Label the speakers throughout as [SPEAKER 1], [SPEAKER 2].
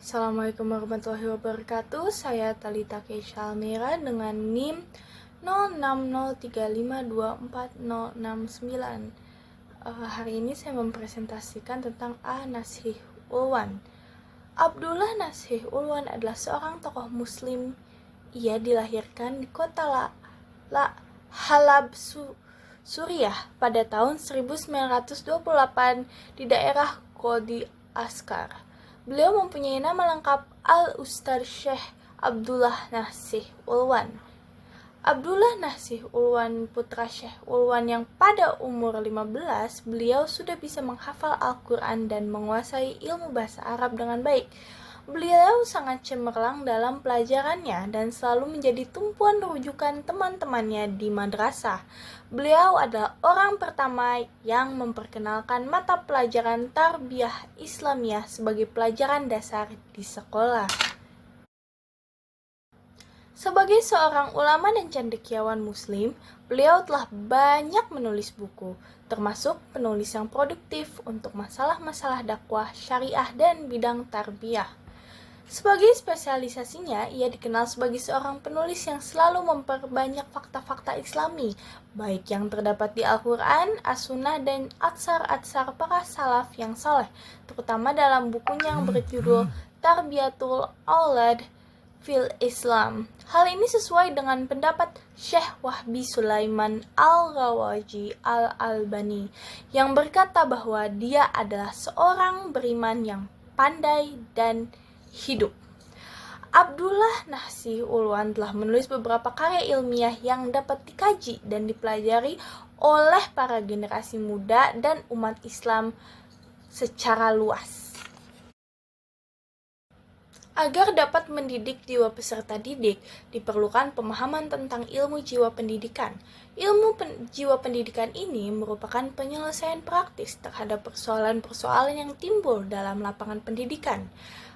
[SPEAKER 1] Assalamualaikum warahmatullahi wabarakatuh. Saya Talita Keisha Almira dengan NIM 0603524069. Hari ini saya mempresentasikan tentang A-Nashih Ulwan. Abdullah Nashih Ulwan adalah seorang tokoh muslim. Ia dilahirkan di kota Halab, Suriah pada tahun 1928 di daerah Qodi Askar. Beliau mempunyai nama lengkap Al-Ustadz Syekh Abdullah Nashih Ulwan. Abdullah Nashih Ulwan putra Syekh Ulwan yang pada umur 15, beliau sudah bisa menghafal Al-Quran dan menguasai ilmu bahasa Arab dengan baik. Beliau sangat cemerlang dalam pelajarannya dan selalu menjadi tumpuan rujukan teman-temannya di madrasah. Beliau adalah orang pertama yang memperkenalkan mata pelajaran Tarbiyah Islamiyah sebagai pelajaran dasar di sekolah. Sebagai seorang ulama dan cendekiawan muslim, beliau telah banyak menulis buku, termasuk penulis yang produktif untuk masalah-masalah dakwah, syariah, dan bidang tarbiyah. Sebagai spesialisasinya, ia dikenal sebagai seorang penulis yang selalu memperbanyak fakta-fakta Islami, baik yang terdapat di Al-Quran, As-Sunnah, dan atsar-atsar para salaf yang saleh, terutama dalam bukunya yang berjudul Tarbiyatul Aulad fil Islam. Hal ini sesuai dengan pendapat Syekh Wahbi Sulaiman Al-Rawaji Al-Albani yang berkata bahwa dia adalah seorang beriman yang pandai dan hidup. Abdullah Nashih Ulwan telah menulis beberapa karya ilmiah yang dapat dikaji dan dipelajari oleh para generasi muda dan umat Islam secara luas. Agar dapat mendidik jiwa peserta didik, diperlukan pemahaman tentang ilmu jiwa pendidikan. Ilmu jiwa pendidikan ini merupakan penyelesaian praktis terhadap persoalan-persoalan yang timbul dalam lapangan pendidikan.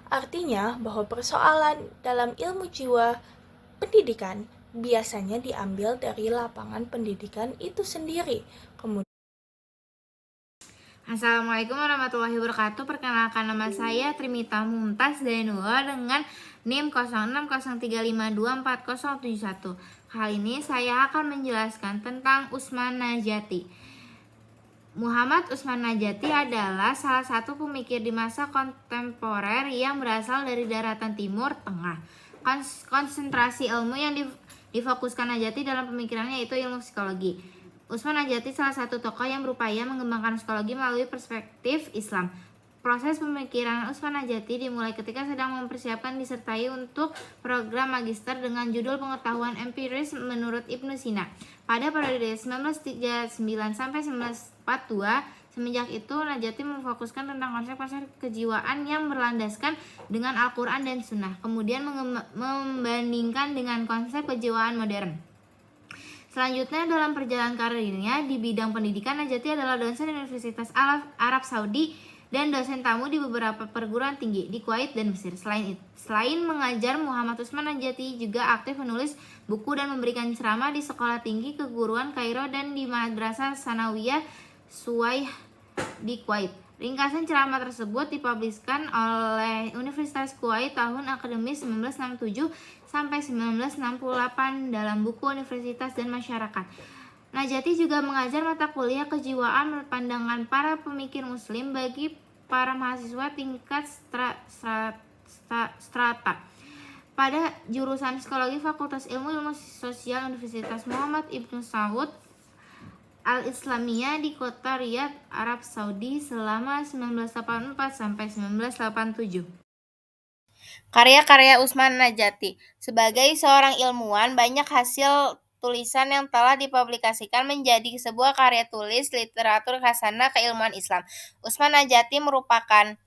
[SPEAKER 1] Artinya bahwa persoalan dalam ilmu jiwa pendidikan biasanya diambil dari lapangan pendidikan itu sendiri. Kemudian
[SPEAKER 2] Assalamualaikum warahmatullahi wabarakatuh. Perkenalkan, nama saya Trimita Mumtaz Zainullah dengan NIM 0603524071. Kali ini saya akan menjelaskan tentang Utsman Najati. Muhammad Utsman Najati adalah salah satu pemikir di masa kontemporer yang berasal dari daratan Timur Tengah. Konsentrasi ilmu yang difokuskan Najati dalam pemikirannya yaitu ilmu psikologi. Utsman Najati salah satu tokoh yang berupaya mengembangkan psikologi melalui perspektif Islam. Proses pemikiran Utsman Najati dimulai ketika sedang mempersiapkan disertai untuk program magister dengan judul Pengetahuan Empiris menurut Ibnu Sina pada periode 1939 sampai 1942. Semenjak itu, Najati memfokuskan tentang konsep-konsep kejiwaan yang berlandaskan dengan Al-Quran dan Sunnah, kemudian membandingkan dengan konsep kejiwaan modern. Selanjutnya, dalam perjalanan karirnya di bidang pendidikan, Najati adalah dosen di Universitas Arab Saudi dan dosen tamu di beberapa perguruan tinggi di Kuwait dan Mesir. Selain mengajar, Muhammad Utsman Najati juga aktif menulis buku dan memberikan ceramah di sekolah tinggi keguruan Kairo dan di Madrasah Sanawiyah Suwaih di Kuwait. Ringkasan ceramah tersebut dipubliskan oleh Universitas Kuwait tahun akademis 1967 sampai 1968 dalam buku Universitas dan Masyarakat. Najati juga mengajar mata kuliah kejiwaan menurut pandangan para pemikir muslim bagi para mahasiswa tingkat strata pada jurusan psikologi Fakultas Ilmu Sosial Universitas Muhammad Ibn Saud Al-Islamiyah di kota Riyadh, Arab Saudi selama 1984 sampai 1987. Karya-karya Utsman Najati. Sebagai seorang ilmuwan, banyak hasil tulisan yang telah dipublikasikan menjadi sebuah karya tulis literatur khasanah keilmuan Islam. Utsman Najati merupakan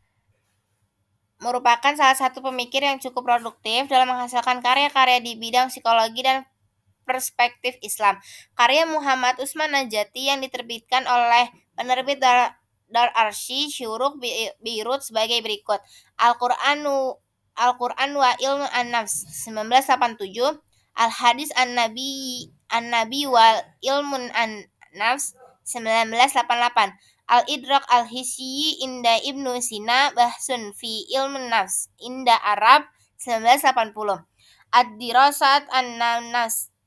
[SPEAKER 2] salah satu pemikir yang cukup produktif dalam menghasilkan karya-karya di bidang psikologi dan perspektif Islam. Karya Muhammad Utsman Najati yang diterbitkan oleh penerbit Dar Arsy Syuruk Beirut sebagai berikut. Al-Quran wa Ilmu An-Nafs 1987, Al-Hadis An-Nabi wa Ilmun An-Nafs 1988,
[SPEAKER 3] Al-idrak al-hisyi inda Ibnu Sina bahsun fi ilmun nafs inda Arab 1980. Ad-dirasat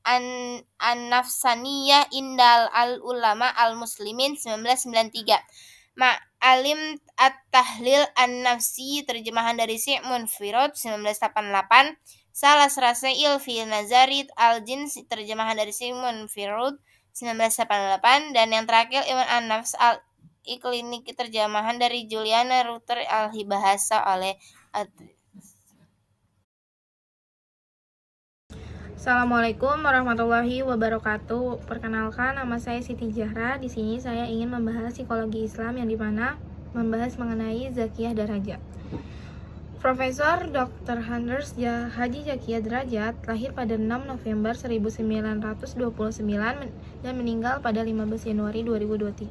[SPEAKER 3] an-nafsaniyah indal al-ulama al-muslimin 1993. Ma'alim at-tahlil an-nafsi terjemahan dari Sigmund Freud 1988. Salas Rasail fi Nazarit al-Jins terjemahan dari Sigmund Freud 1988, dan yang terakhir Ilmu an-Nafs al-Klinik terjemahan dari Juliana Rutter al-Bahasa oleh
[SPEAKER 1] Assalamualaikum warahmatullahi wabarakatuh. Perkenalkan, nama saya Siti Zahra. Di sini saya ingin membahas psikologi Islam yang dimana membahas mengenai Zakiyah Darajat. Profesor Dr. Handers Haji Zakiyah Darajat lahir pada 6 November 1929 dan meninggal pada 15 Januari 2013.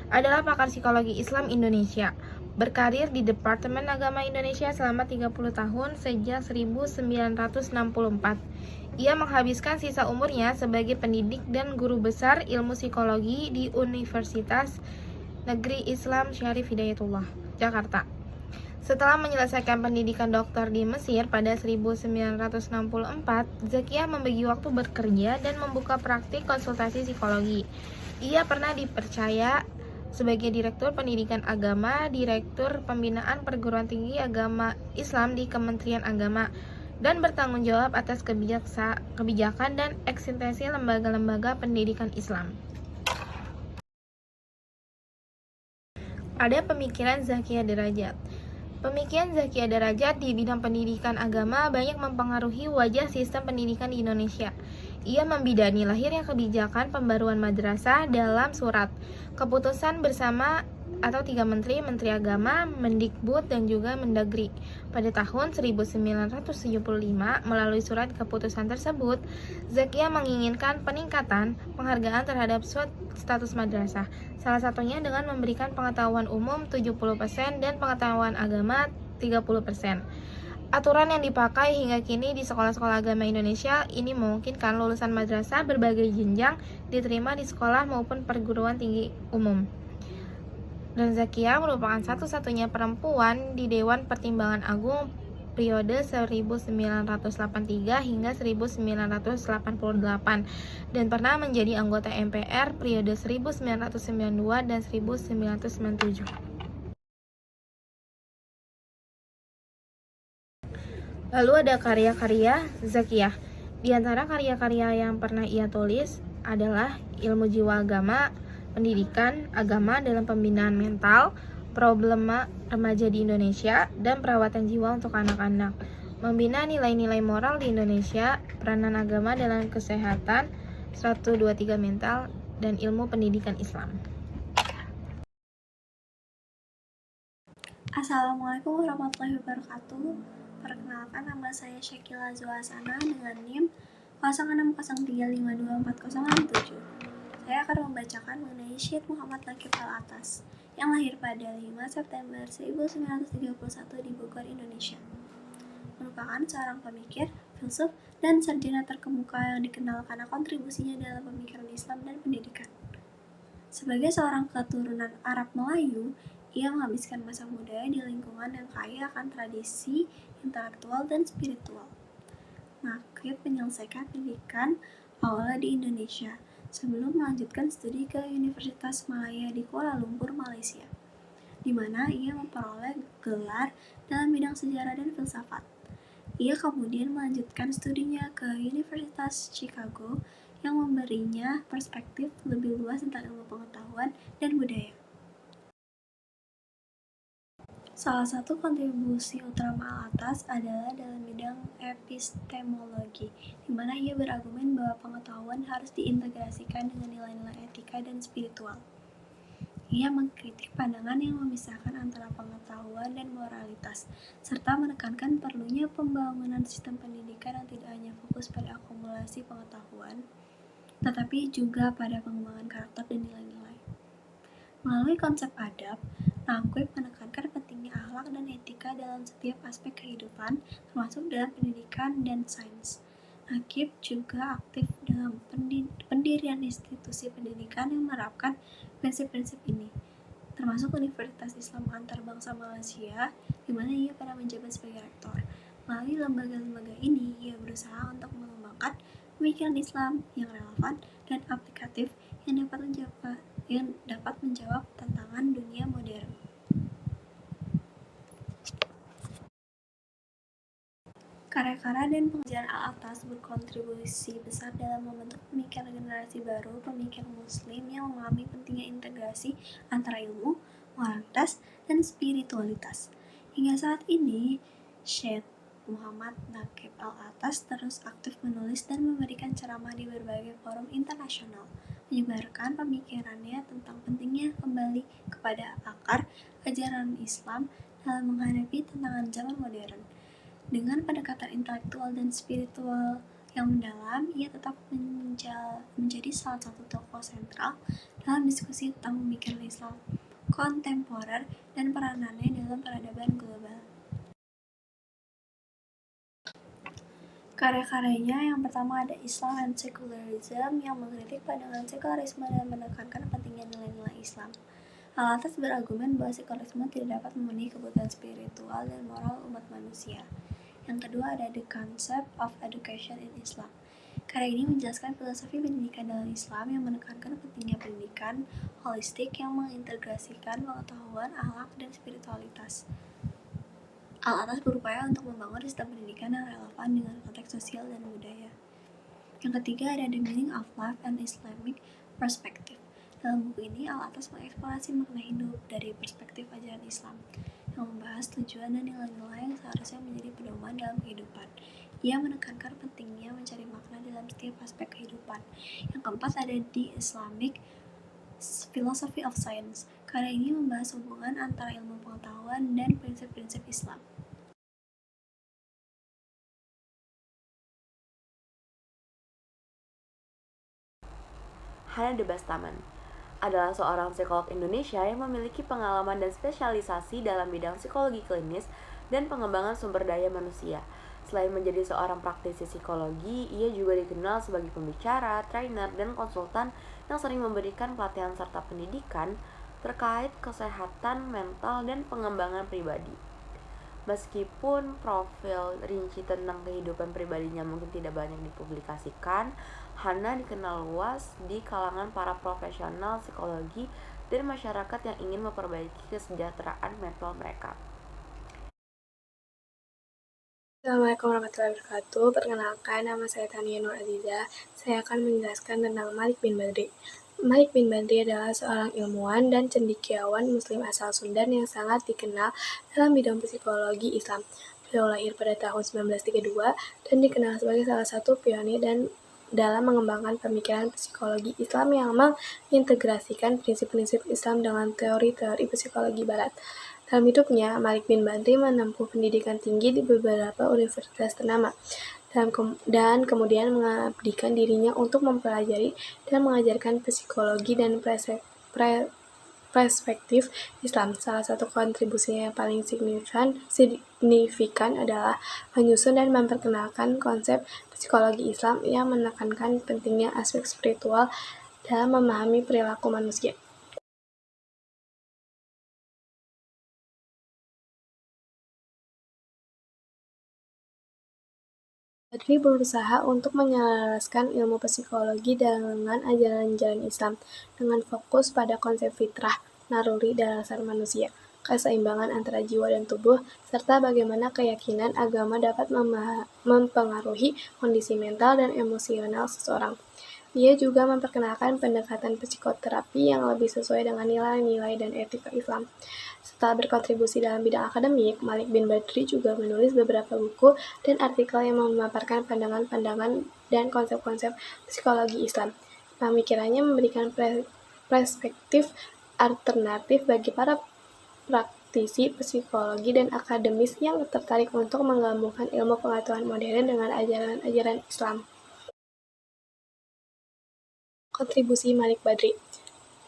[SPEAKER 1] Adalah pakar psikologi Islam Indonesia. Berkarir di Departemen Agama Indonesia selama 30 tahun sejak 1964. Ia menghabiskan sisa umurnya sebagai pendidik dan guru besar ilmu psikologi di Universitas Negeri Islam Syarif Hidayatullah, Jakarta. Setelah menyelesaikan pendidikan doktor di Mesir pada 1964, Zakiyah membagi waktu bekerja dan membuka praktik konsultasi psikologi. Ia pernah dipercaya sebagai Direktur Pendidikan Agama, Direktur Pembinaan Perguruan Tinggi Agama Islam di Kementerian Agama, dan bertanggung jawab atas kebijakan dan eksistensi lembaga-lembaga pendidikan Islam. Ada pemikiran Zakiyah Darajat. Pemikiran Zakiyah Darajat di bidang pendidikan agama banyak mempengaruhi wajah sistem pendidikan di Indonesia. Ia membidani lahirnya kebijakan pembaruan madrasah dalam surat keputusan bersama atau 3 menteri, Menteri Agama, Mendikbud, dan juga Mendagri. Pada tahun 1975, melalui surat keputusan tersebut, Zakiyah menginginkan peningkatan penghargaan terhadap status madrasah, salah satunya dengan memberikan pengetahuan umum 70% dan pengetahuan agama 30%. Aturan yang dipakai hingga kini di sekolah-sekolah agama Indonesia ini memungkinkan lulusan madrasah berbagai jenjang diterima di sekolah maupun perguruan tinggi umum. Dan Zakiyah merupakan satu-satunya perempuan di Dewan Pertimbangan Agung periode 1983 hingga 1988 dan pernah menjadi anggota MPR periode 1992 dan 1997. Lalu ada karya-karya Zakiyah. Di antara karya-karya yang pernah ia tulis adalah Ilmu Jiwa Agama, Pendidikan Agama dalam Pembinaan Mental, Problema Remaja di Indonesia, dan Perawatan Jiwa untuk Anak-anak, Membina Nilai-nilai Moral di Indonesia, Peranan Agama dalam Kesehatan, 123 Mental, dan Ilmu Pendidikan Islam.
[SPEAKER 4] Assalamualaikum warahmatullahi wabarakatuh. Perkenalkan, nama saya Syakila Zuhasana dengan NIM 0603524067. Saya akan membacakan mengenai Syed Muhammad Laqib Al-Atas yang lahir pada 5 September 1931 di Bogor, Indonesia. Merupakan seorang pemikir, filsuf, dan sarjana terkemuka yang dikenal karena kontribusinya dalam pemikiran Islam dan pendidikan. Sebagai seorang keturunan Arab Melayu, ia menghabiskan masa mudanya di lingkungan yang kaya akan tradisi intelektual dan spiritual. Laqib menyelesaikan pendidikan awalnya di Indonesia sebelum melanjutkan studi ke Universitas Malaya di Kuala Lumpur, Malaysia, di mana ia memperoleh gelar dalam bidang sejarah dan filsafat. Ia kemudian melanjutkan studinya ke Universitas Chicago yang memberinya perspektif lebih luas tentang ilmu pengetahuan dan budaya. Salah satu kontribusi utama Al-Atas adalah dalam bidang epistemologi, di mana ia berargumen bahwa pengetahuan harus diintegrasikan dengan nilai-nilai etika dan spiritual. Ia mengkritik pandangan yang memisahkan antara pengetahuan dan moralitas, serta menekankan perlunya pembangunan sistem pendidikan yang tidak hanya fokus pada akumulasi pengetahuan, tetapi juga pada pengembangan karakter dan nilai-nilai. Melalui konsep adab, Laqib menekankan pentingnya akhlak dan etika dalam setiap aspek kehidupan, termasuk dalam pendidikan dan sains. Laqib juga aktif dalam pendirian institusi pendidikan yang menerapkan prinsip-prinsip ini, termasuk Universitas Islam Antarbangsa Malaysia, di mana ia pernah menjabat sebagai rektor. Melalui lembaga-lembaga ini, ia berusaha untuk mengembangkan pemikiran Islam yang relevan dan aplikatif yang dapat menjawab tantangan dunia modern. Karya-karya dan pengajaran Al-Atas berkontribusi besar dalam membentuk pemikiran generasi baru pemikir Muslim yang memahami pentingnya integrasi antara ilmu, moralitas, dan spiritualitas. Hingga saat ini, Syekh Muhammad Naqib Al-Atas terus aktif menulis dan memberikan ceramah di berbagai forum internasional, menyebarkan pemikirannya tentang pentingnya kembali kepada akar ajaran Islam dalam menghadapi tantangan zaman modern. Dengan pendekatan intelektual dan spiritual yang mendalam, ia tetap menjadi salah satu tokoh sentral dalam diskusi tentang pemikiran Islam kontemporer dan peranannya dalam peradaban global. Karya-karyanya yang pertama ada Islam and Secularism yang mengkritik pandangan sekularisme dan menekankan pentingnya nilai-nilai Islam. Al-Atas berargumen bahwa sekularisme tidak dapat memenuhi kebutuhan spiritual dan moral umat manusia. Yang kedua ada The Concept of Education in Islam. Karya ini menjelaskan filosofi pendidikan dalam Islam yang menekankan pentingnya pendidikan holistik yang mengintegrasikan pengetahuan, akhlak, dan spiritualitas. Al-Atas berupaya untuk membangun sistem pendidikan yang relevan dengan konteks sosial dan budaya. Yang ketiga ada The Meaning of Life and Islamic Perspective. Dalam buku ini, Al-Atas mengeksplorasi makna hidup dari perspektif ajaran Islam, yang membahas tujuan dan nilai-nilai yang seharusnya menjadi pedoman dalam kehidupan. Ia menekankan pentingnya mencari makna dalam setiap aspek kehidupan. Yang keempat ada The Islamic Philosophy of Science. Karya ini membahas hubungan antara ilmu pengetahuan dan prinsip-prinsip Islam.
[SPEAKER 5] Hana Debastaman adalah seorang psikolog Indonesia yang memiliki pengalaman dan spesialisasi dalam bidang psikologi klinis dan pengembangan sumber daya manusia. Selain menjadi seorang praktisi psikologi, ia juga dikenal sebagai pembicara, trainer, dan konsultan yang sering memberikan pelatihan serta pendidikan terkait kesehatan mental dan pengembangan pribadi. Meskipun profil rinci tentang kehidupan pribadinya mungkin tidak banyak dipublikasikan, Hana dikenal luas di kalangan para profesional psikologi dan masyarakat yang ingin memperbaiki kesejahteraan mental mereka.
[SPEAKER 1] Assalamualaikum warahmatullahi wabarakatuh. Perkenalkan, nama saya Tania Nur Aziza. Saya akan menjelaskan tentang Malik bin Badri. Malik bin Badri adalah seorang ilmuwan dan cendekiawan Muslim asal Sundan yang sangat dikenal dalam bidang psikologi Islam. Beliau lahir pada tahun 1932 dan dikenal sebagai salah satu pionir dan dalam mengembangkan pemikiran psikologi Islam yang mengintegrasikan prinsip-prinsip Islam dengan teori-teori psikologi Barat. Dalam hidupnya, Malik bin Badri menempuh pendidikan tinggi di beberapa universitas ternama dan kemudian mengabdikan dirinya untuk mempelajari dan mengajarkan psikologi dan perspektif Islam. Salah satu kontribusinya yang paling signifikan adalah menyusun dan memperkenalkan konsep psikologi Islam yang menekankan pentingnya aspek spiritual dalam memahami perilaku manusia. Badri berusaha untuk menyelaraskan ilmu psikologi dengan ajaran-ajaran Islam dengan fokus pada konsep fitrah, naluri dasar manusia, keseimbangan antara jiwa dan tubuh, serta bagaimana keyakinan agama dapat mempengaruhi kondisi mental dan emosional seseorang. Ia juga memperkenalkan pendekatan psikoterapi yang lebih sesuai dengan nilai-nilai dan etika Islam. Setelah berkontribusi dalam bidang akademik, Malik bin Badri juga menulis beberapa buku dan artikel yang memaparkan pandangan-pandangan dan konsep-konsep psikologi Islam. Pemikirannya memberikan perspektif alternatif bagi para praktisi psikologi dan akademis yang tertarik untuk menggabungkan ilmu pengetahuan modern dengan ajaran-ajaran Islam. Kontribusi Malik Badri.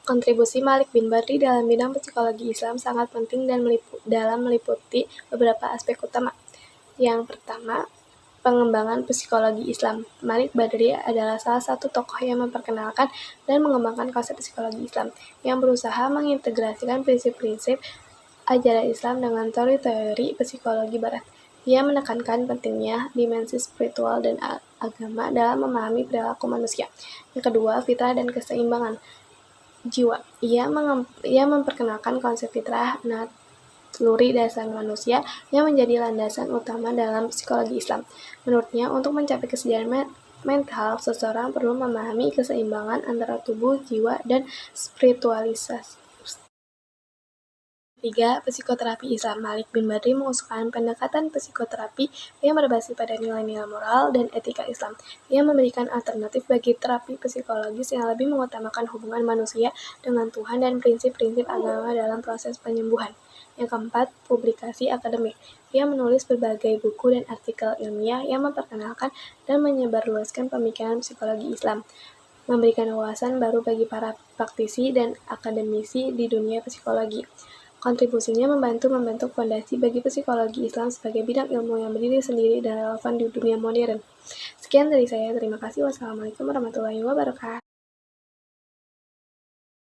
[SPEAKER 1] Kontribusi Malik bin Badri dalam bidang psikologi Islam sangat penting dan meliputi beberapa aspek utama. Yang pertama, pengembangan psikologi Islam. Malik Badri adalah salah satu tokoh yang memperkenalkan dan mengembangkan konsep psikologi Islam, yang berusaha mengintegrasikan prinsip-prinsip ajaran Islam dengan teori-teori psikologi Barat. Ia menekankan pentingnya dimensi spiritual dan agama dalam memahami perilaku manusia. Yang kedua, fitrah dan keseimbangan jiwa. Ia memperkenalkan konsep fitrah, naluri dasar manusia, yang menjadi landasan utama dalam psikologi Islam. Menurutnya, untuk mencapai kesejahteraan mental, seseorang perlu memahami keseimbangan antara tubuh, jiwa, dan spiritualitas. 3. Psikoterapi Islam. Malik bin Badri mengusulkan pendekatan psikoterapi yang berbasis pada nilai-nilai moral dan etika Islam. Ia memberikan alternatif bagi terapi psikologis yang lebih mengutamakan hubungan manusia dengan Tuhan dan prinsip-prinsip agama dalam proses penyembuhan. Yang keempat, publikasi akademik. Ia menulis berbagai buku dan artikel ilmiah yang memperkenalkan dan menyebarluaskan pemikiran psikologi Islam, memberikan wawasan baru bagi para praktisi dan akademisi di dunia psikologi. Kontribusinya membantu membentuk fondasi bagi psikologi Islam sebagai bidang ilmu yang berdiri sendiri dan relevan di dunia modern. Sekian dari saya, terima kasih. Wassalamualaikum warahmatullahi wabarakatuh.